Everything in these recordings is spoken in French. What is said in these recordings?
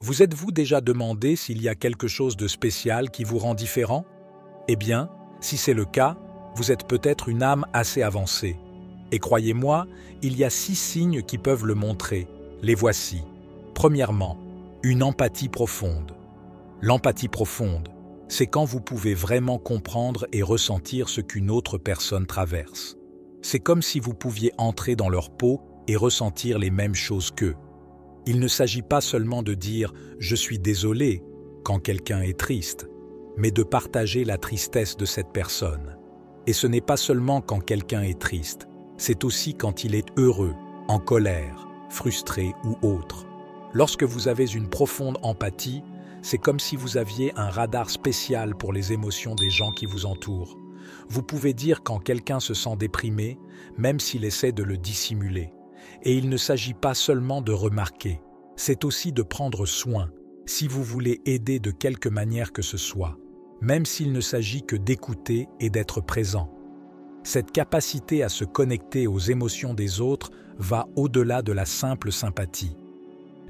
Vous êtes-vous déjà demandé s'il y a quelque chose de spécial qui vous rend différent? Eh bien, si c'est le cas, vous êtes peut-être une âme assez avancée. Et croyez-moi, il y a 6 signes qui peuvent le montrer. Les voici. Premièrement, une empathie profonde. L'empathie profonde, c'est quand vous pouvez vraiment comprendre et ressentir ce qu'une autre personne traverse. C'est comme si vous pouviez entrer dans leur peau et ressentir les mêmes choses qu'eux. Il ne s'agit pas seulement de dire « je suis désolé » quand quelqu'un est triste, mais de partager la tristesse de cette personne. Et ce n'est pas seulement quand quelqu'un est triste, c'est aussi quand il est heureux, en colère, frustré ou autre. Lorsque vous avez une profonde empathie, c'est comme si vous aviez un radar spécial pour les émotions des gens qui vous entourent. Vous pouvez dire quand quelqu'un se sent déprimé, même s'il essaie de le dissimuler. Et il ne s'agit pas seulement de remarquer, c'est aussi de prendre soin, si vous voulez aider de quelque manière que ce soit, même s'il ne s'agit que d'écouter et d'être présent. Cette capacité à se connecter aux émotions des autres va au-delà de la simple sympathie.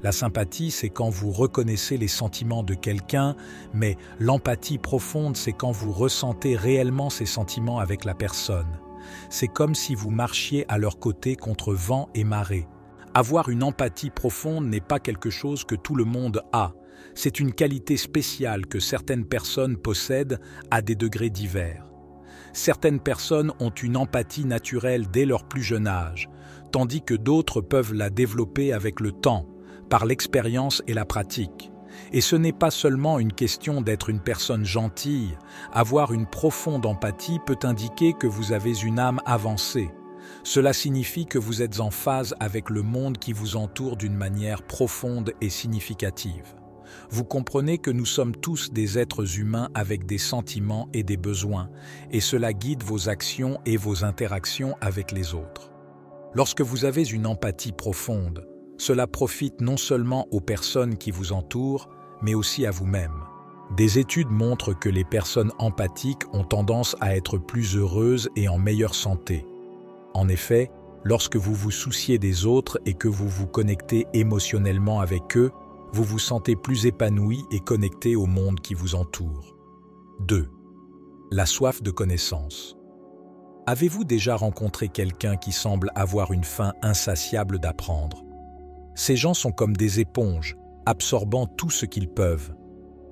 La sympathie, c'est quand vous reconnaissez les sentiments de quelqu'un, mais l'empathie profonde, c'est quand vous ressentez réellement ces sentiments avec la personne. C'est comme si vous marchiez à leur côté contre vent et marée. Avoir une empathie profonde n'est pas quelque chose que tout le monde a. C'est une qualité spéciale que certaines personnes possèdent à des degrés divers. Certaines personnes ont une empathie naturelle dès leur plus jeune âge, tandis que d'autres peuvent la développer avec le temps, par l'expérience et la pratique. Et ce n'est pas seulement une question d'être une personne gentille. Avoir une profonde empathie peut indiquer que vous avez une âme avancée. Cela signifie que vous êtes en phase avec le monde qui vous entoure d'une manière profonde et significative. Vous comprenez que nous sommes tous des êtres humains avec des sentiments et des besoins, et cela guide vos actions et vos interactions avec les autres. Lorsque vous avez une empathie profonde, cela profite non seulement aux personnes qui vous entourent, mais aussi à vous-même. Des études montrent que les personnes empathiques ont tendance à être plus heureuses et en meilleure santé. En effet, lorsque vous vous souciez des autres et que vous vous connectez émotionnellement avec eux, vous vous sentez plus épanoui et connecté au monde qui vous entoure. 2. La soif de connaissance. Avez-vous déjà rencontré quelqu'un qui semble avoir une faim insatiable d'apprendre? Ces gens sont comme des éponges, absorbant tout ce qu'ils peuvent.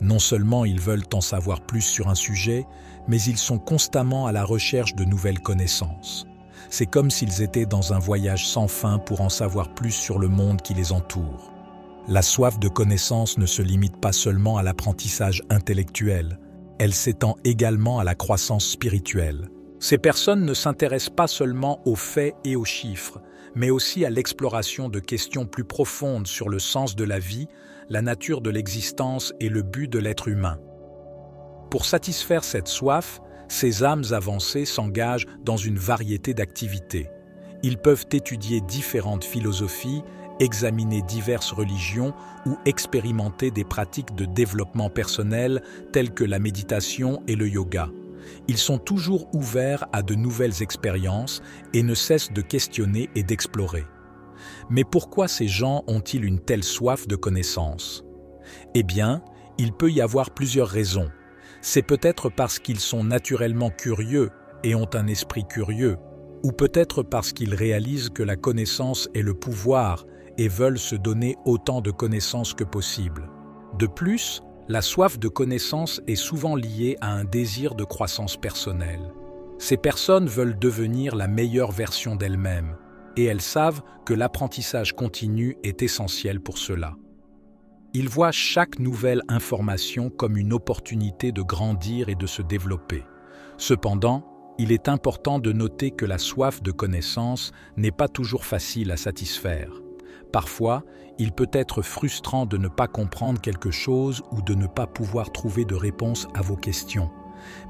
Non seulement ils veulent en savoir plus sur un sujet, mais ils sont constamment à la recherche de nouvelles connaissances. C'est comme s'ils étaient dans un voyage sans fin pour en savoir plus sur le monde qui les entoure. La soif de connaissance ne se limite pas seulement à l'apprentissage intellectuel, elle s'étend également à la croissance spirituelle. Ces personnes ne s'intéressent pas seulement aux faits et aux chiffres, mais aussi à l'exploration de questions plus profondes sur le sens de la vie, la nature de l'existence et le but de l'être humain. Pour satisfaire cette soif, ces âmes avancées s'engagent dans une variété d'activités. Ils peuvent étudier différentes philosophies, examiner diverses religions ou expérimenter des pratiques de développement personnel telles que la méditation et le yoga. Ils sont toujours ouverts à de nouvelles expériences et ne cessent de questionner et d'explorer. Mais pourquoi ces gens ont-ils une telle soif de connaissance? Eh bien, il peut y avoir plusieurs raisons. C'est peut-être parce qu'ils sont naturellement curieux et ont un esprit curieux, ou peut-être parce qu'ils réalisent que la connaissance est le pouvoir et veulent se donner autant de connaissances que possible. De plus, la soif de connaissance est souvent liée à un désir de croissance personnelle. Ces personnes veulent devenir la meilleure version d'elles-mêmes, et elles savent que l'apprentissage continu est essentiel pour cela. Ils voient chaque nouvelle information comme une opportunité de grandir et de se développer. Cependant, il est important de noter que la soif de connaissance n'est pas toujours facile à satisfaire. Parfois, il peut être frustrant de ne pas comprendre quelque chose ou de ne pas pouvoir trouver de réponse à vos questions.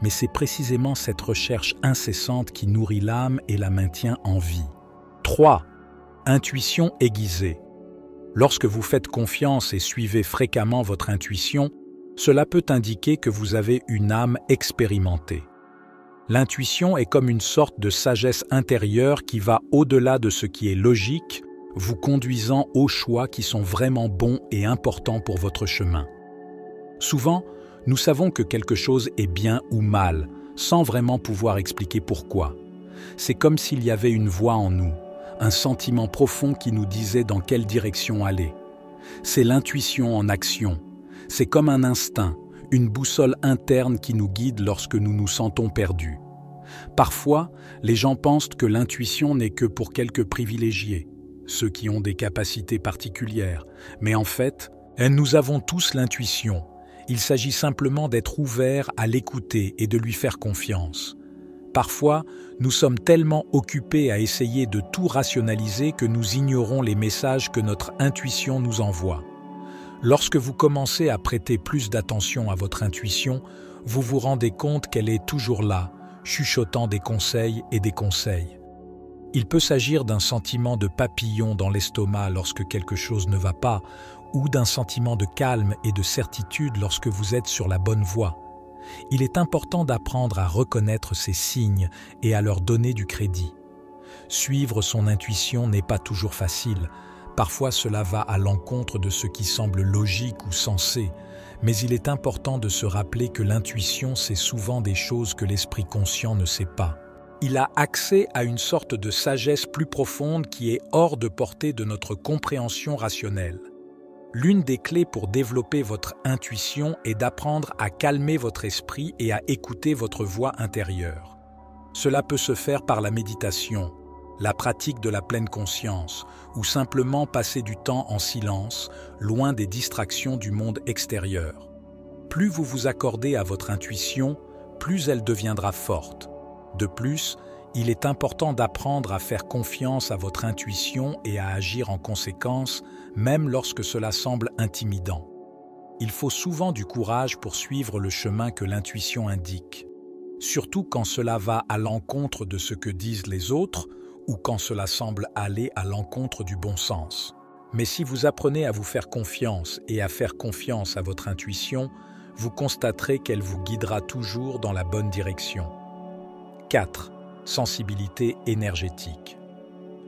Mais c'est précisément cette recherche incessante qui nourrit l'âme et la maintient en vie. 3. Intuition aiguisée. Lorsque vous faites confiance et suivez fréquemment votre intuition, cela peut indiquer que vous avez une âme expérimentée. L'intuition est comme une sorte de sagesse intérieure qui va au-delà de ce qui est logique. vous conduisant aux choix qui sont vraiment bons et importants pour votre chemin. Souvent, nous savons que quelque chose est bien ou mal, sans vraiment pouvoir expliquer pourquoi. C'est comme s'il y avait une voix en nous, un sentiment profond qui nous disait dans quelle direction aller. C'est l'intuition en action. C'est comme un instinct, une boussole interne qui nous guide lorsque nous nous sentons perdus. Parfois, les gens pensent que l'intuition n'est que pour quelques privilégiés, ceux qui ont des capacités particulières. Mais en fait, nous avons tous l'intuition. Il s'agit simplement d'être ouverts à l'écouter et de lui faire confiance. Parfois, nous sommes tellement occupés à essayer de tout rationaliser que nous ignorons les messages que notre intuition nous envoie. Lorsque vous commencez à prêter plus d'attention à votre intuition, vous vous rendez compte qu'elle est toujours là, chuchotant des conseils et des conseils. Il peut s'agir d'un sentiment de papillon dans l'estomac lorsque quelque chose ne va pas, ou d'un sentiment de calme et de certitude lorsque vous êtes sur la bonne voie. Il est important d'apprendre à reconnaître ces signes et à leur donner du crédit. Suivre son intuition n'est pas toujours facile. Parfois cela va à l'encontre de ce qui semble logique ou sensé, mais il est important de se rappeler que l'intuition c'est souvent des choses que l'esprit conscient ne sait pas. Il a accès à une sorte de sagesse plus profonde qui est hors de portée de notre compréhension rationnelle. L'une des clés pour développer votre intuition est d'apprendre à calmer votre esprit et à écouter votre voix intérieure. Cela peut se faire par la méditation, la pratique de la pleine conscience, ou simplement passer du temps en silence, loin des distractions du monde extérieur. Plus vous vous accordez à votre intuition, plus elle deviendra forte. De plus, il est important d'apprendre à faire confiance à votre intuition et à agir en conséquence, même lorsque cela semble intimidant. Il faut souvent du courage pour suivre le chemin que l'intuition indique, surtout quand cela va à l'encontre de ce que disent les autres ou quand cela semble aller à l'encontre du bon sens. Mais si vous apprenez à vous faire confiance et à faire confiance à votre intuition, vous constaterez qu'elle vous guidera toujours dans la bonne direction. 4. Sensibilité énergétique.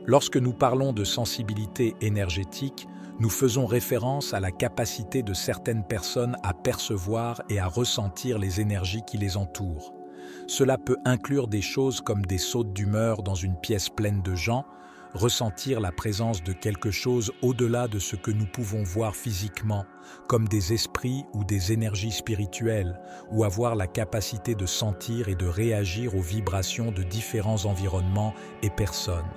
Lorsque nous parlons de sensibilité énergétique, nous faisons référence à la capacité de certaines personnes à percevoir et à ressentir les énergies qui les entourent. Cela peut inclure des choses comme des sautes d'humeur dans une pièce pleine de gens, ressentir la présence de quelque chose au-delà de ce que nous pouvons voir physiquement, comme des esprits ou des énergies spirituelles, ou avoir la capacité de sentir et de réagir aux vibrations de différents environnements et personnes.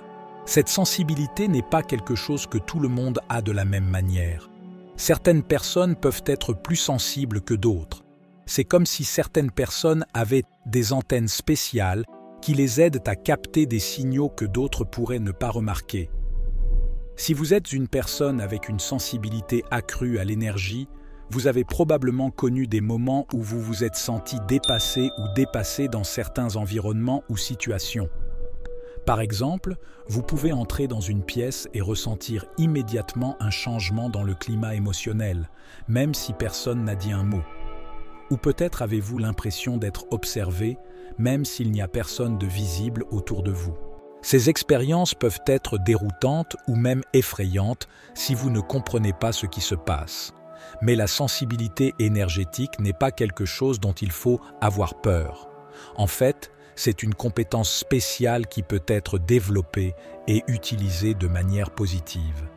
Cette sensibilité n'est pas quelque chose que tout le monde a de la même manière. Certaines personnes peuvent être plus sensibles que d'autres. C'est comme si certaines personnes avaient des antennes spéciales qui les aident à capter des signaux que d'autres pourraient ne pas remarquer. Si vous êtes une personne avec une sensibilité accrue à l'énergie, vous avez probablement connu des moments où vous vous êtes senti dépassé ou dépassé dans certains environnements ou situations. Par exemple, vous pouvez entrer dans une pièce et ressentir immédiatement un changement dans le climat émotionnel, même si personne n'a dit un mot. Ou peut-être avez-vous l'impression d'être observé, même s'il n'y a personne de visible autour de vous. Ces expériences peuvent être déroutantes ou même effrayantes si vous ne comprenez pas ce qui se passe. Mais la sensibilité énergétique n'est pas quelque chose dont il faut avoir peur. En fait, c'est une compétence spéciale qui peut être développée et utilisée de manière positive.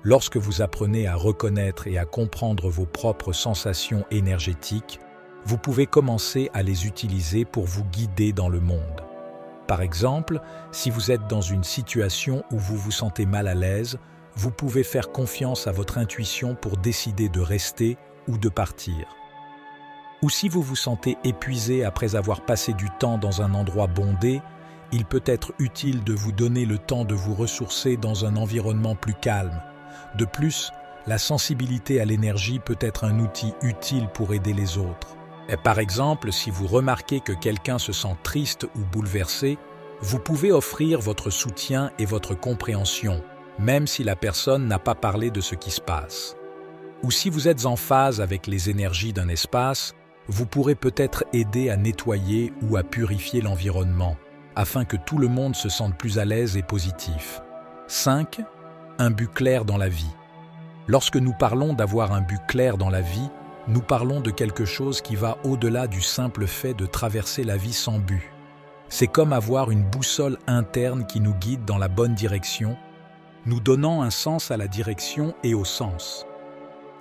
Lorsque vous apprenez à reconnaître et à comprendre vos propres sensations énergétiques, vous pouvez commencer à les utiliser pour vous guider dans le monde. Par exemple, si vous êtes dans une situation où vous vous sentez mal à l'aise, vous pouvez faire confiance à votre intuition pour décider de rester ou de partir. Ou si vous vous sentez épuisé après avoir passé du temps dans un endroit bondé, il peut être utile de vous donner le temps de vous ressourcer dans un environnement plus calme. De plus, la sensibilité à l'énergie peut être un outil utile pour aider les autres. Et par exemple, si vous remarquez que quelqu'un se sent triste ou bouleversé, vous pouvez offrir votre soutien et votre compréhension, même si la personne n'a pas parlé de ce qui se passe. Ou si vous êtes en phase avec les énergies d'un espace, vous pourrez peut-être aider à nettoyer ou à purifier l'environnement, afin que tout le monde se sente plus à l'aise et positif. 5. Un but clair dans la vie. Lorsque nous parlons d'avoir un but clair dans la vie, nous parlons de quelque chose qui va au-delà du simple fait de traverser la vie sans but. C'est comme avoir une boussole interne qui nous guide dans la bonne direction, nous donnant un sens à la direction et au sens.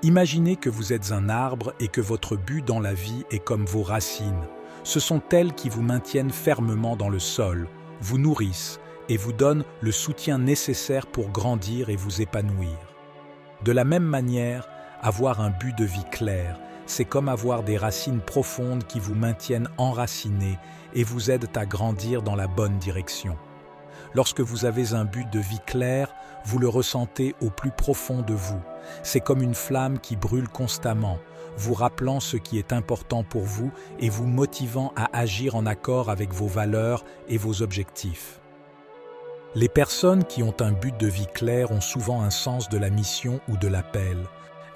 Imaginez que vous êtes un arbre et que votre but dans la vie est comme vos racines. Ce sont elles qui vous maintiennent fermement dans le sol, vous nourrissent et vous donnent le soutien nécessaire pour grandir et vous épanouir. De la même manière, avoir un but de vie clair, c'est comme avoir des racines profondes qui vous maintiennent enracinés et vous aident à grandir dans la bonne direction. Lorsque vous avez un but de vie clair, vous le ressentez au plus profond de vous. C'est comme une flamme qui brûle constamment, vous rappelant ce qui est important pour vous et vous motivant à agir en accord avec vos valeurs et vos objectifs. Les personnes qui ont un but de vie clair ont souvent un sens de la mission ou de l'appel.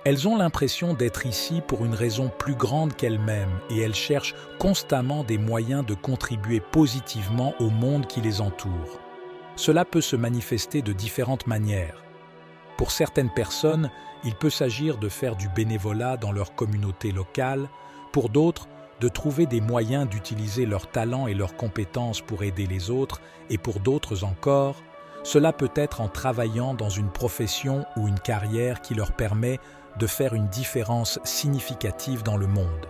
Elles ont l'impression d'être ici pour une raison plus grande qu'elles-mêmes et elles cherchent constamment des moyens de contribuer positivement au monde qui les entoure. Cela peut se manifester de différentes manières. Pour certaines personnes, il peut s'agir de faire du bénévolat dans leur communauté locale, pour d'autres, de trouver des moyens d'utiliser leurs talents et leurs compétences pour aider les autres, et pour d'autres encore, cela peut être en travaillant dans une profession ou une carrière qui leur permet de faire une différence significative dans le monde.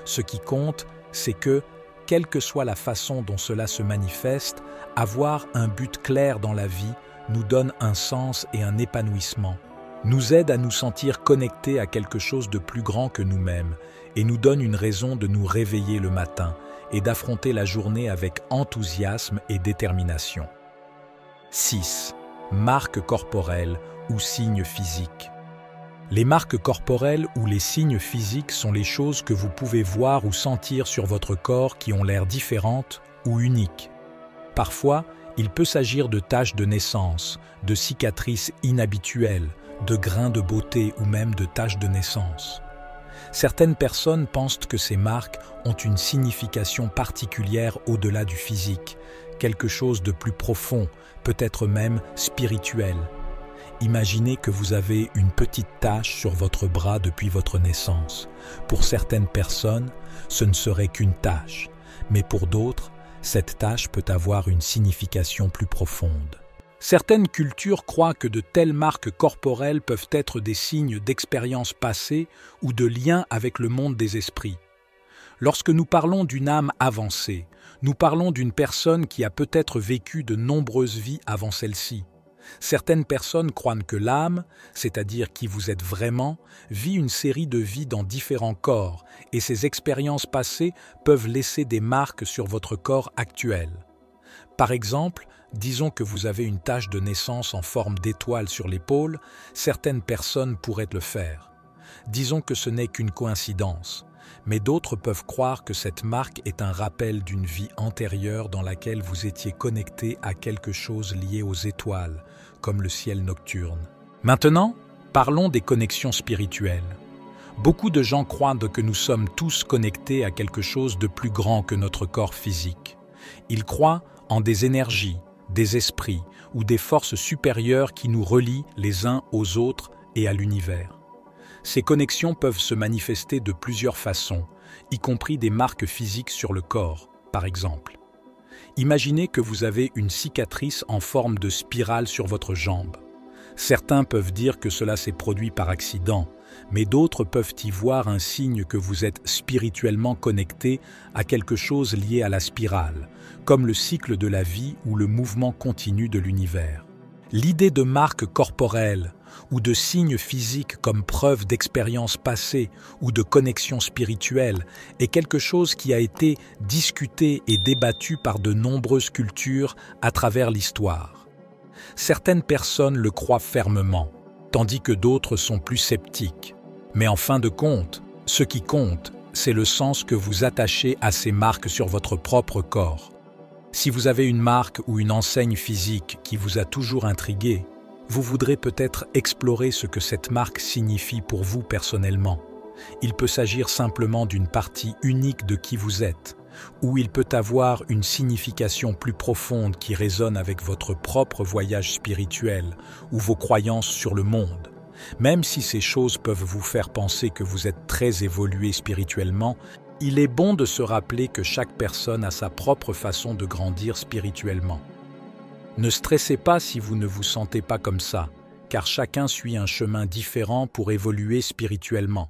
Ce qui compte, c'est que, quelle que soit la façon dont cela se manifeste, avoir un but clair dans la vie nous donne un sens et un épanouissement, nous aide à nous sentir connectés à quelque chose de plus grand que nous-mêmes et nous donne une raison de nous réveiller le matin et d'affronter la journée avec enthousiasme et détermination. 6. Marques corporelles ou signes physiques. Les marques corporelles ou les signes physiques sont les choses que vous pouvez voir ou sentir sur votre corps qui ont l'air différentes ou uniques. Parfois, il peut s'agir de taches de naissance, de cicatrices inhabituelles, de grains de beauté ou même de taches de naissance. Certaines personnes pensent que ces marques ont une signification particulière au-delà du physique, quelque chose de plus profond, peut-être même spirituel. Imaginez que vous avez une petite tache sur votre bras depuis votre naissance. Pour certaines personnes, ce ne serait qu'une tache, mais pour d'autres, cette tache peut avoir une signification plus profonde. Certaines cultures croient que de telles marques corporelles peuvent être des signes d'expériences passées ou de liens avec le monde des esprits. Lorsque nous parlons d'une âme avancée, nous parlons d'une personne qui a peut-être vécu de nombreuses vies avant celle-ci. Certaines personnes croient que l'âme, c'est-à-dire qui vous êtes vraiment, vit une série de vies dans différents corps et ces expériences passées peuvent laisser des marques sur votre corps actuel. Par exemple, disons que vous avez une tache de naissance en forme d'étoile sur l'épaule, certaines personnes pourraient le faire. Disons que ce n'est qu'une coïncidence, mais d'autres peuvent croire que cette marque est un rappel d'une vie antérieure dans laquelle vous étiez connecté à quelque chose lié aux étoiles, comme le ciel nocturne. Maintenant, parlons des connexions spirituelles. Beaucoup de gens croient que nous sommes tous connectés à quelque chose de plus grand que notre corps physique. Ils croient en des énergies, des esprits ou des forces supérieures qui nous relient les uns aux autres et à l'univers. Ces connexions peuvent se manifester de plusieurs façons, y compris des marques physiques sur le corps, par exemple. Imaginez que vous avez une cicatrice en forme de spirale sur votre jambe. Certains peuvent dire que cela s'est produit par accident, mais d'autres peuvent y voir un signe que vous êtes spirituellement connecté à quelque chose lié à la spirale, comme le cycle de la vie ou le mouvement continu de l'univers. L'idée de marque corporelle ou de signes physiques comme preuve d'expérience passée ou de connexion spirituelle est quelque chose qui a été discuté et débattu par de nombreuses cultures à travers l'histoire. Certaines personnes le croient fermement, tandis que d'autres sont plus sceptiques. Mais en fin de compte, ce qui compte, c'est le sens que vous attachez à ces marques sur votre propre corps. Si vous avez une marque ou une enseigne physique qui vous a toujours intrigué, vous voudrez peut-être explorer ce que cette marque signifie pour vous personnellement. Il peut s'agir simplement d'une partie unique de qui vous êtes, ou il peut avoir une signification plus profonde qui résonne avec votre propre voyage spirituel ou vos croyances sur le monde. Même si ces choses peuvent vous faire penser que vous êtes très évolué spirituellement, il est bon de se rappeler que chaque personne a sa propre façon de grandir spirituellement. Ne stressez pas si vous ne vous sentez pas comme ça, car chacun suit un chemin différent pour évoluer spirituellement.